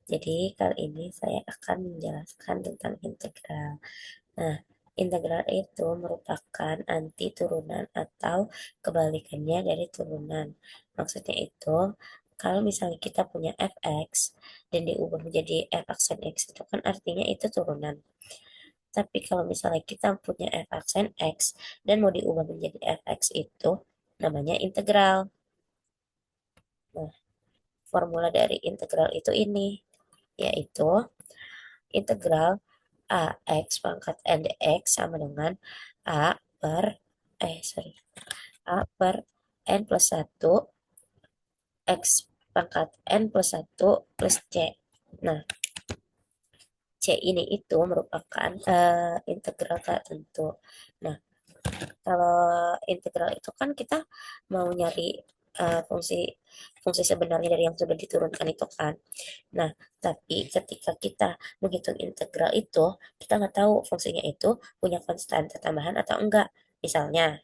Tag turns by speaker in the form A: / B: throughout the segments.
A: Jadi kali ini saya akan menjelaskan tentang integral. Nah, integral itu merupakan anti turunan atau kebalikannya dari turunan. Maksudnya itu, kalau misalnya kita punya fx dan diubah menjadi f aksen x, itu kan artinya itu turunan. Tapi kalau misalnya kita punya f aksen x dan mau diubah menjadi fx, itu namanya integral. Nah, formula dari integral itu ini, yaitu integral AX pangkat NDX sama dengan A per A per N plus 1 X pangkat N plus 1 plus C. Nah, C ini itu merupakan integral tak tentu. Nah, kalau integral itu kan kita mau nyari fungsi fungsi sebenarnya dari yang sudah diturunkan itu kan. Nah, tapi ketika kita menghitung integral itu, kita nggak tahu fungsinya itu punya konstanta tambahan atau enggak. Misalnya,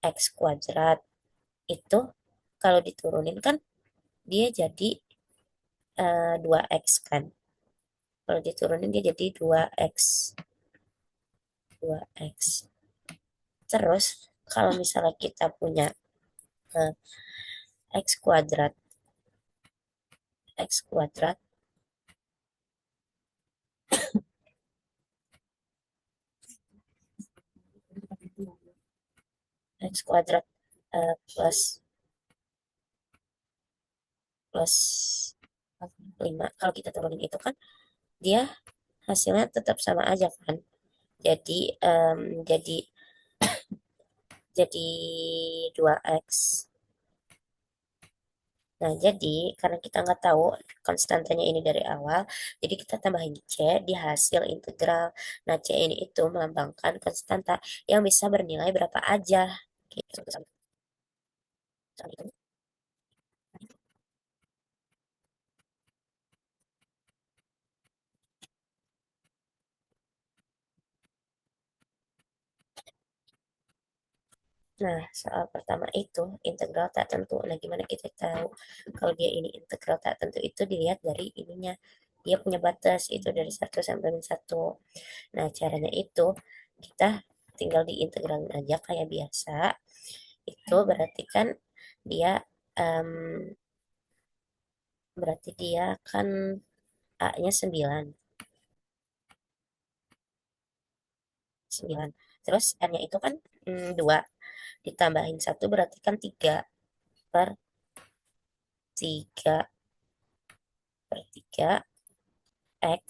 A: x kuadrat itu kalau diturunin kan dia jadi 2x kan. Kalau diturunin dia jadi 2x. 2x. Terus, kalau misalnya kita punya eh, x kuadrat, x kuadrat, x kuadrat plus plus 5. Kalau kita turunin itu kan dia hasilnya tetap sama aja kan. Jadi jadi 2x. Nah, jadi karena kita nggak tahu konstantanya ini dari awal, jadi kita tambahin C di hasil integral. Nah, C ini itu melambangkan konstanta yang bisa bernilai berapa aja. Gitu. Nah, soal pertama itu integral tak tentu. Nah, gimana kita tahu kalau dia ini integral tak tentu? Itu dilihat dari ininya. Dia punya batas itu dari 1 sampai min 1. Nah, caranya itu kita tinggal diintegralin aja kayak biasa. Itu berarti kan dia em, berarti dia kan A-nya 9. 9. Terus N-nya itu kan 2. Ditambahin 1 berarti kan 3 per 3 per 3 X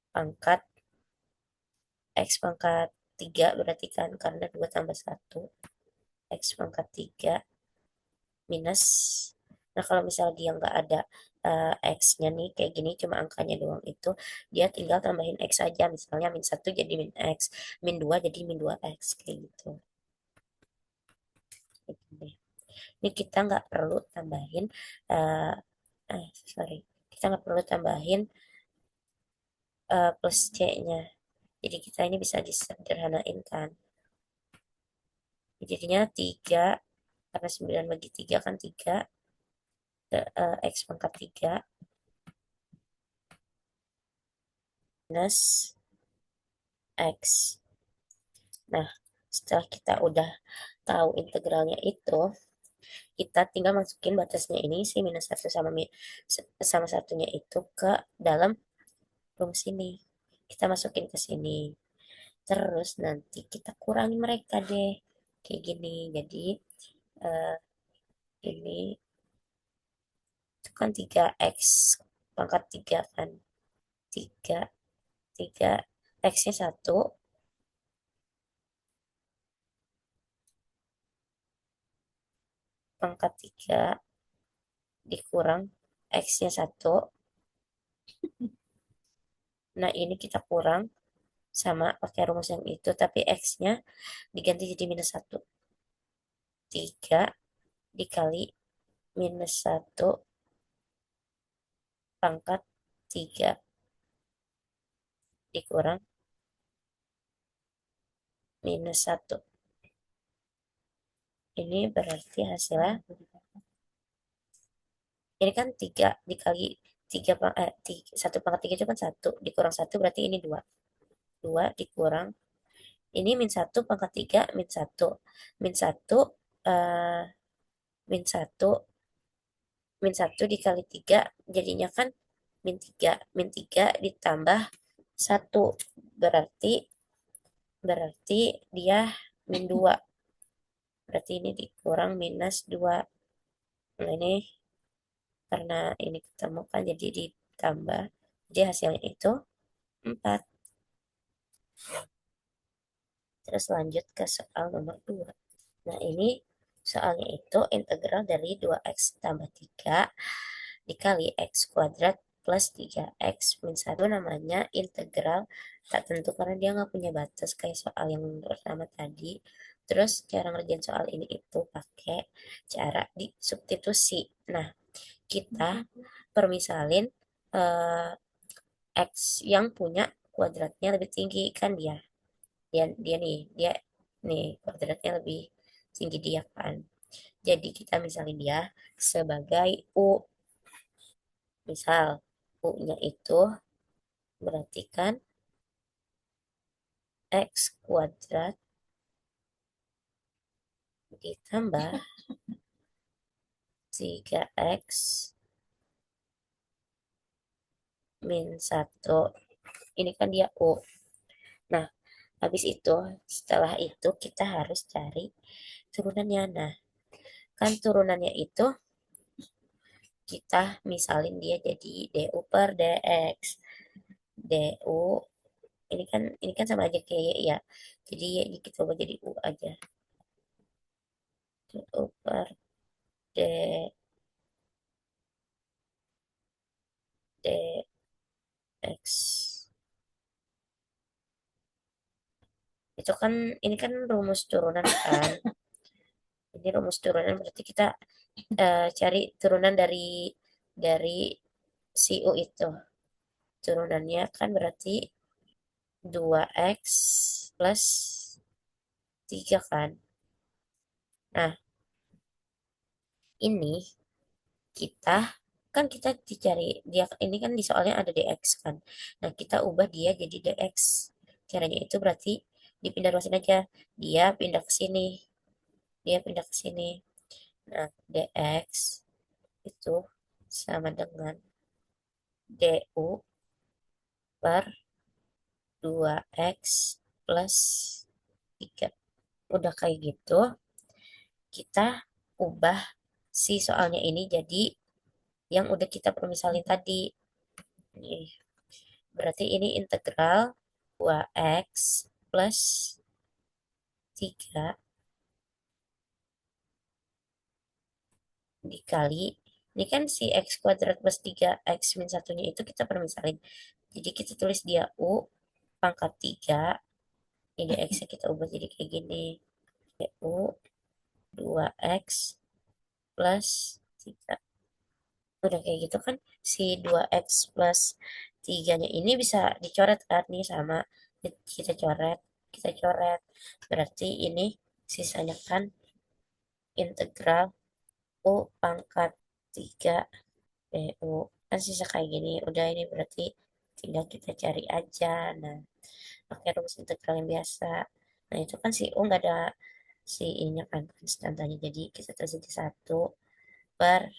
A: pangkat X pangkat 3 berarti kan karena 2 tambah 1 X pangkat 3 minus. Nah, kalau misalnya dia nggak ada X-nya nih kayak gini cuma angkanya doang, itu dia tinggal tambahin X aja, misalnya min 1 jadi min X, min 2 jadi min 2X kayak gitu. Gitu deh. Ini kita nggak perlu tambahin eh sorry, kita nggak perlu tambahin plus C-nya. Jadi kita ini bisa disederhanain kan. Jadinya 3, karena 9 bagi 3 kan 3, X pangkat 3 minus X. Nah, setelah kita udah tahu integralnya itu, kita tinggal masukin batasnya ini, si -1 sama satunya itu ke dalam ruang sini. Kita masukin ke sini. Terus nanti kita kurangi mereka deh. Kayak gini. Jadi, eh, ini itu kan 3x pangkat 3 kan. 3 3 X-nya 1 pangkat 3 dikurang X-nya 1. Nah, ini kita kurang sama pakai rumus yang itu, tapi X-nya diganti jadi -1. 3 dikali -1 pangkat 3 dikurang -1. Ini berarti hasilnya Ini kan 3 dikali 3 1 pangkat 3 itu kan 1, dikurang 1 berarti ini 2. 2 dikurang, ini min 1 pangkat 3 min 1. Min 1, eh, min 1, min 1 dikali 3 jadinya kan min 3. Min 3 ditambah 1. Berarti berarti dia min 2. Berarti ini dikurang minus 2. Nah, ini karena ini ketemu kan jadi ditambah. Jadi hasilnya itu 4. Terus lanjut ke soal nomor 2. Nah, ini soalnya itu integral dari 2x tambah 3 dikali x kuadrat plus 3x min 1 namanya integral tak tentu karena dia nggak punya batas kayak soal yang pertama tadi. Terus cara ngerjain soal ini itu pakai cara di substitusi. Nah, kita permisalin eh, x yang punya kuadratnya lebih tinggi kan dia. Dia nih kuadratnya lebih tinggi dia kan. Jadi kita misalnya dia sebagai U. Misal U-nya itu berarti kan X kuadrat ditambah 3X min 1. Ini kan dia U. Nah, habis itu setelah itu kita harus cari turunannya. Nah, kan turunannya itu kita misalin dia jadi DU per DX. DU ini kan sama aja kayak ya. Jadi ya kita ubah jadi U aja. DU per DX. Itu kan ini kan rumus turunan kan. Ini rumus turunan berarti kita cari turunan dari si U itu. Turunannya kan berarti 2x plus 3 kan. Nah, ini kita kan kita dicari dia ini kan di soalnya ada dx kan. Nah, kita ubah dia jadi dx. Caranya itu berarti dipindah ruasin aja. Dia pindah ke sini. Dia pindah ke sini. Nah, dx itu sama dengan du per 2x plus 3. Udah kayak gitu, kita ubah si soalnya ini jadi yang udah kita permisalin tadi. Nih, berarti ini integral 2x plus 3 dikali, ini kan si x kuadrat plus 3x min satunya itu kita permisalin. Jadi kita tulis dia U pangkat 3, ini x-nya kita ubah jadi kayak gini. U 2x plus 3. Udah kayak gitu kan si 2x plus 3-nya ini bisa dicoret kan nih sama kita coret, kita coret. Berarti ini sisanya kan integral U pangkat 3 DU. Kan sisa kayak gini. Udah ini berarti tinggal kita cari aja. Nah, pakai rumus integral yang biasa. Nah, itu kan si U nggak ada si ininya kan konstantannya. Jadi kita tulis jadi 1 per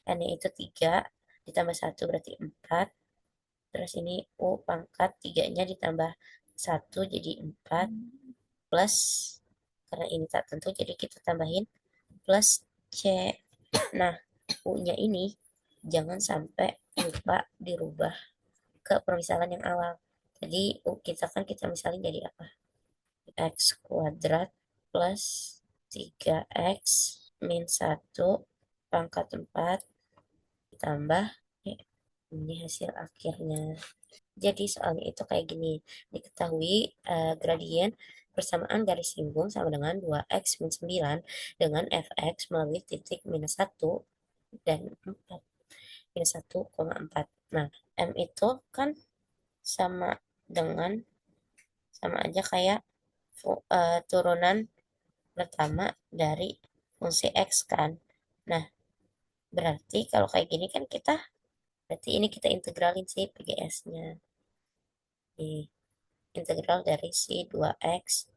A: N itu 3 ditambah 1 berarti 4. Terus ini U pangkat 3-nya ditambah 1 jadi 4 plus karena ini tak tentu jadi kita tambahin plus C. Nah, U-nya ini jangan sampai lupa dirubah ke permisalan yang awal. Jadi U kita misalin jadi apa? X kuadrat plus 3X min 1 pangkat 4 ditambah ini hasil akhirnya. Jadi soalnya itu kayak gini. Diketahui gradien persamaan garis singgung sama dengan 2x min 9 dengan fx melalui titik minus 1 dan 4. Minus 1,4. Nah, m itu kan sama dengan sama aja kayak turunan pertama dari fungsi x kan. Nah, Berarti kalau kayak gini kan berarti ini kita integralin si PGS-nya. Integral dari si 2x.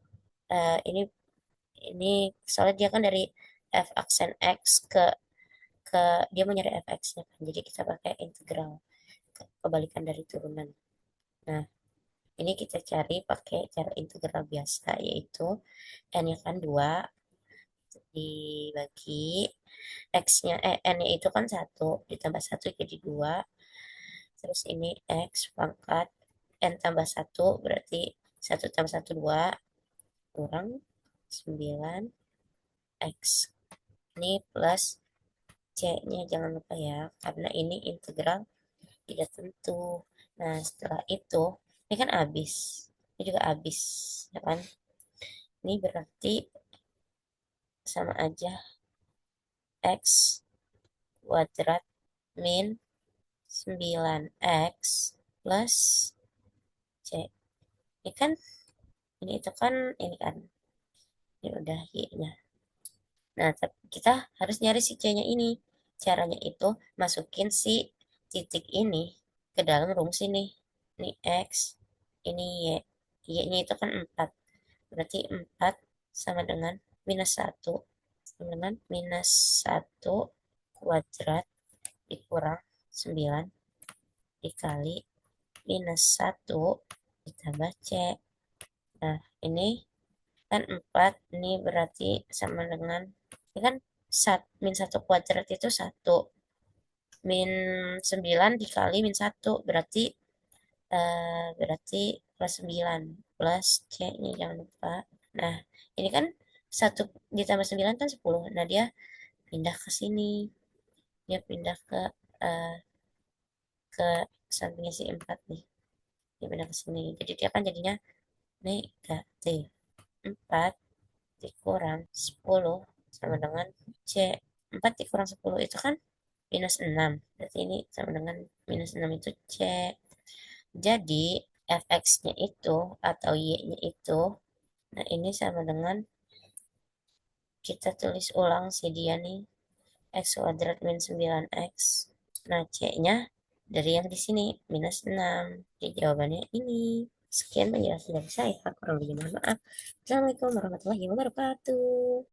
A: Ini soalnya dia kan dari f aksen x ke dia mau nyari fx-nya kan. Jadi kita pakai integral kebalikan dari turunan. Nah, ini kita cari pakai cara integral biasa, yaitu n-nya kan 2 dibagi x-nya, n-nya itu kan 1 ditambah 1 jadi 2. Terus ini x pangkat n tambah 1 berarti 1 tambah 1 2 kurang 9 x. Ini plus c-nya jangan lupa ya, karena ini integral tidak tentu. Nah, setelah itu, ini kan habis. Ini juga habis, ya kan? Ini berarti sama aja x kuadrat min 9x plus c. Ini kan, ini itu kan, ini kan. Ini udah y-nya. Nah, kita harus nyari si c-nya ini. Caranya itu masukin si titik ini ke dalam rumus ini. Ini x, ini y. Y-nya itu kan 4. Berarti 4 sama dengan minus 1. Sama dengan minus 1 kuadrat dikurang 9 dikali minus 1 ditambah C. Nah, ini kan 4. Ini berarti sama dengan, ini kan min 1 kuadrat itu 1. Min 9 dikali min 1 berarti plus 9 plus C-nya jangan lupa. Nah, ini kan 1 ditambah 9 kan 10. Nah, dia pindah ke sini. Dia pindah eh, ke sampingnya si 4 nih. Dia pindah ke sini. Jadi dia kan jadinya negatif. 4 dikurang 10 sama dengan C. 4 dikurang 10 itu kan minus 6. Berarti ini sama dengan minus 6 itu C. Jadi fx-nya itu atau y-nya itu, nah ini sama dengan, kita tulis ulang si dia nih, x kuadrat min 9x. Nah, c-nya dari yang di sini, minus 6. Jadi jawabannya ini. Sekian penjelasan dari saya. Kurang lebihnya mohon maaf. Assalamualaikum warahmatullahi wabarakatuh.